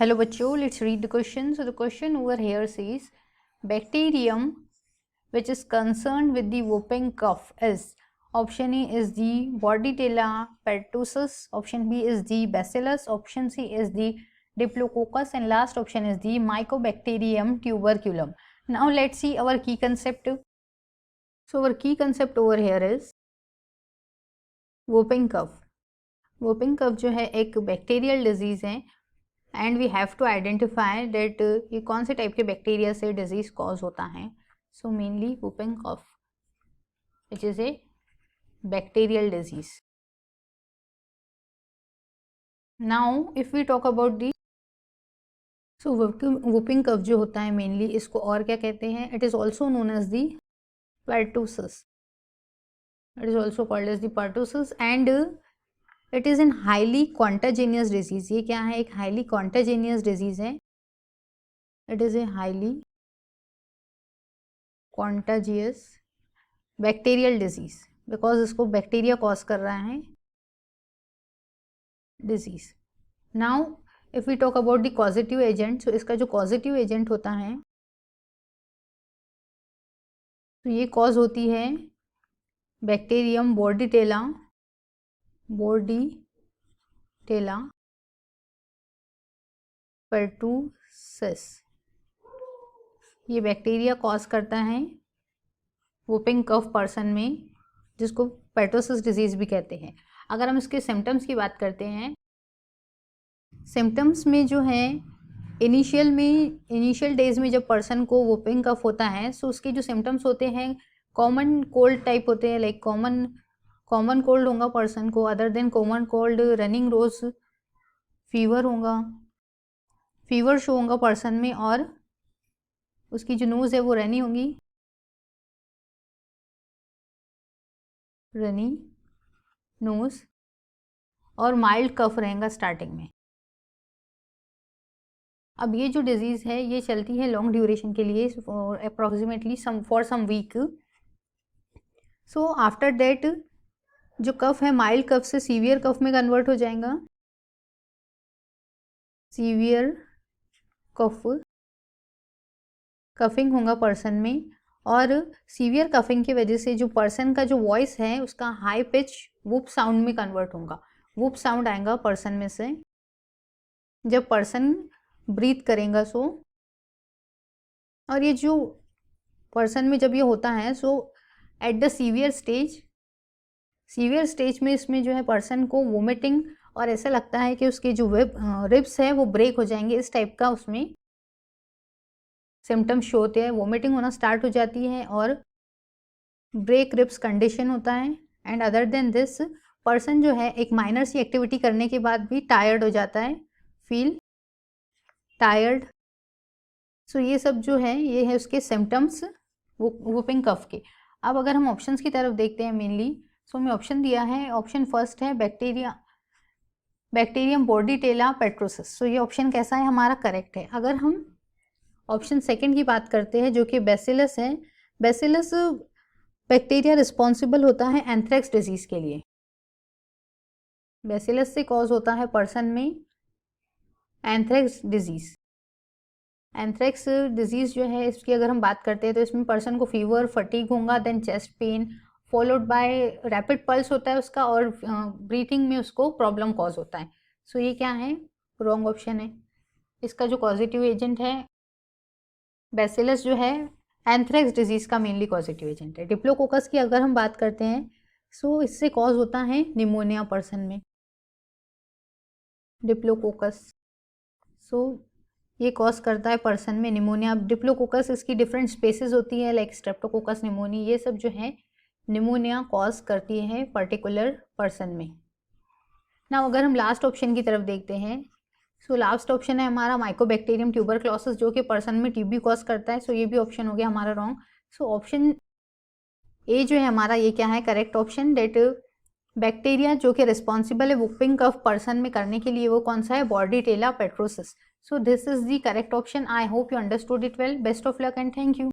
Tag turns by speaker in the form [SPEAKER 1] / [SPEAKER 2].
[SPEAKER 1] Hello बच्चों, let's read the question. So the question over here says bacterium which is concerned with the whooping cough is option A is the Bordetella pertussis, option B is the Bacillus, option C is the Diplococcus and last option is the Mycobacterium tuberculum. Now let's see our key concept. So our key concept over here is whooping cough. whooping cough जो है एक bacterial disease है and we have to identify that ये कौन से type के bacteria से disease cause होता है. So mainly whooping cough which is a bacterial disease. Now if we talk about the so whooping cough जो होता है मेनली इसको और क्या कहते हैं, it is also known as the pertussis. It is also called as the pertussis and it is a highly contagious disease. ये क्या है, एक हाईली कॉन्टाजेनियस डिजीज है. It is a highly contagious bacterial disease because इसको bacteria cause कर रहा है disease. Now if we talk about the causative agent, तो इसका जो कॉजेटिव एजेंट होता है तो ये कॉज होती है बैक्टीरियम बोर्डिटेला pertussis. ये बैक्टीरिया कॉज करता है whooping cough पर्सन में, जिसको pertussis डिजीज भी कहते हैं. अगर हम इसके सिम्टम्स की बात करते हैं, सिम्टम्स में जो है इनिशियल डेज में जब पर्सन को whooping cough होता है सो उसके जो सिम्टम्स होते हैं कॉमन कोल्ड टाइप होते हैं. लाइक कॉमन कोल्ड होगा पर्सन को, other than common cold running nose, fever होगा, फीवर शो होगा पर्सन में और उसकी जो नोज है वो रनी होगी, रनी नोज, और माइल्ड कफ रहेगा स्टार्टिंग में. अब ये जो डिजीज है ये चलती है लॉन्ग ड्यूरेशन के लिए, approximately for some week. So after that जो कफ है माइल्ड कफ से सीवियर कफ में कन्वर्ट हो जाएगा. सीवियर कफिंग होगा पर्सन में और सीवियर कफिंग की वजह से जो पर्सन का जो वॉइस है उसका हाई पिच वूप साउंड में कन्वर्ट होगा. वूप साउंड आएगा पर्सन में से जब पर्सन ब्रीथ करेगा. सो और ये जो पर्सन में जब ये होता है सो एट द सीवियर स्टेज में इसमें जो है पर्सन को वोमिटिंग और ऐसा लगता है कि उसके जो रिब्स है वो ब्रेक हो जाएंगे. इस टाइप का उसमें सिम्टम्स शो होते हैं. वोमिटिंग होना स्टार्ट हो जाती है और ब्रेक रिब्स कंडीशन होता है. And other than this person जो है एक माइनर सी एक्टिविटी करने के बाद भी टायर्ड हो जाता है, फील टायर्ड. सो ये सब जो है ये है उसके सिम्टम्स whooping कफ के. अब अगर हम ऑप्शंस की तरफ देखते हैं मेनली, सो हमें ऑप्शन दिया है, ऑप्शन फर्स्ट है बैक्टीरियम बोर्डिटेला पेट्रोसिस. सो ये ऑप्शन कैसा है हमारा, करेक्ट है. अगर हम ऑप्शन सेकंड की बात करते हैं जो कि बेसिलस है, बेसिलस बैक्टीरिया रिस्पॉन्सिबल होता है एंथ्रेक्स डिजीज के लिए. बेसिलस से कॉज होता है पर्सन में एंथ्रेक्स डिजीज. एंथ्रेक्स डिजीज जो है इसकी अगर हम बात करते हैं तो इसमें पर्सन को फीवर, फटीग होगा, then chest pain followed by rapid pulse होता है उसका और ब्रीथिंग में उसको प्रॉब्लम कॉज होता है. सो ये क्या है, रॉन्ग ऑप्शन है. इसका जो पॉजिटिव एजेंट है बेसिलस जो है एंथ्रेक्स डिजीज का मेनली पॉजिटिव एजेंट है. डिप्लोकोकस की अगर हम बात करते हैं सो इससे कॉज होता है निमोनिया पर्सन में, डिप्लोकोकस. सो ये कॉज करता है पर्सन में निमोनिया. डिप्लोकोकस इसकी डिफरेंट स्पेसिस होती है लाइक स्ट्रेप्टोकोकस, निमोनी, ये सब जो है निमोनिया कॉज करती है पर्टिकुलर पर्सन में. ना अगर हम लास्ट ऑप्शन की तरफ देखते हैं सो लास्ट ऑप्शन है हमारा माइकोबैक्टीरियम ट्यूबरक्लोसिस जो कि पर्सन में टीबी कॉज करता है. सो ये भी ऑप्शन हो गया हमारा रॉन्ग. सो ऑप्शन ए जो है हमारा ये क्या है, करेक्ट ऑप्शन. डेट बैक्टीरिया जो कि रिस्पॉन्सिबल है whooping cough पर्सन में करने के लिए वो कौन सा है, Bordetella pertussis. So this is the correct option. I hope you understood it well. Best of luck and thank you.